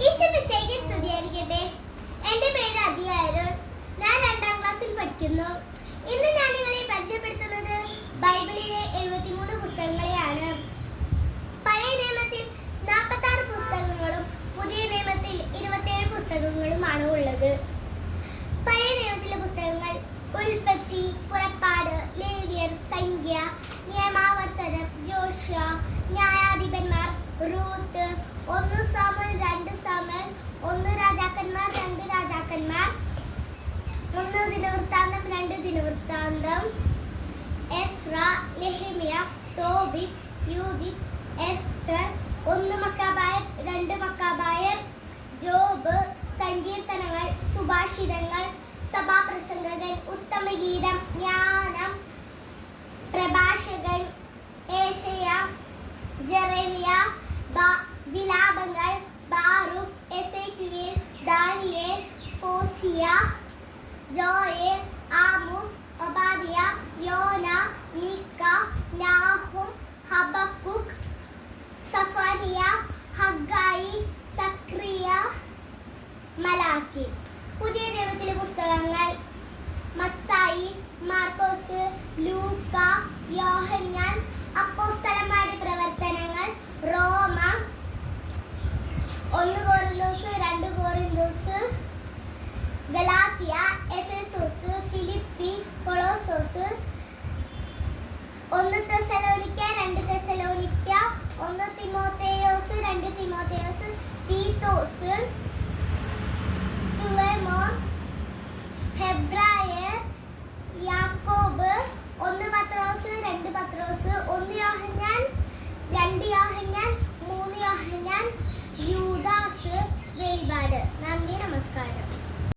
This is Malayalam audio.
ഈശ്വരശേഖി സ്തുതിയായിരിക്കട്ടെ. എൻ്റെ പേര് അദിയാരൻ. ഞാൻ 2ാം ക്ലാസ്സിൽ പഠിക്കുന്നു. ഇന്ന് ഞാൻ നിങ്ങളെ പരിചയപ്പെടുത്തുന്നത് ബൈബിളിലെ 73 പുസ്തകങ്ങളെയാണ്. പഴയ നിയമത്തിൽ 46 പുസ്തകങ്ങളും പുതിയ നിയമത്തിൽ 27 പുസ്തകങ്ങളുമാണ് ഉള്ളത്. പഴയ നിയമത്തിലെ പുസ്തകങ്ങൾ ഉൽപ്പത്തി, പുറപ്പാട്, ലേവ്യർ, സംഖ്യ, നിയമാവർത്തനം, ജോഷുവ, ന്യായാധിപന്മാർ, റൂത്ത്, 1 സാമുവേൽ, 2 സാമുവേൽ, 1 രാജാക്കന്മാർ, 2 രാജാക്കന്മാർ, 1 ദിനവൃത്താന്തം, 2 ദിനവൃത്താന്തം, എസ്ര, നെഹെമ്യ, തോബിത്ത്, യൂദിത്ത്, എസ്തർ, 1 മക്കാബായർ, 2 മക്കാബായർ, ജോബ്, സങ്കീർത്തനങ്ങൾ, സുഭാഷിതങ്ങൾ, സഭാപ്രസംഗകൻ, ഉത്തമഗീതം, ജ്ഞാനം, പ്രഭാഷകൻ, ഏശയ്യ, ജെറെമിയ, വിലാപങ്ങൾ, ബാറൂക്ക്, എസേക്കിയേൽ, ദാനിയേൽ, ഹോസിയ, ജോയേൽ, ആമോസ്, ഒബാദ്യ, യോന, മീക്ക, നാഹൂം, ഹബക്കൂക്ക്, സഫനിയ, ഹഗ്ഗായി, സക്രിയ, മലാക്കി. പുതിയ നിയമത്തിലെ പുസ്തകങ്ങൾ മത്തായി, മാർക്കോസ്, ലൂക്ക, യോഹന്നാൻ, അപ്പോസ്തലന്മാരുടെ പ്രവർത്തനങ്ങൾ, റോമ, 1 കൊരിന്തോസ്, 2 കൊരിന്തോസ്, ഗലാത്യ, എഫെസോസ്, ഫിലിപ്പി, കൊളോസോസ്, 1 തെസ്സലോനിക്ക, 2 തെസ്സലോനിക്ക, 1 തിമോഥെയോസ്, 2 തിമോഥെയോസ്, തീത്തു,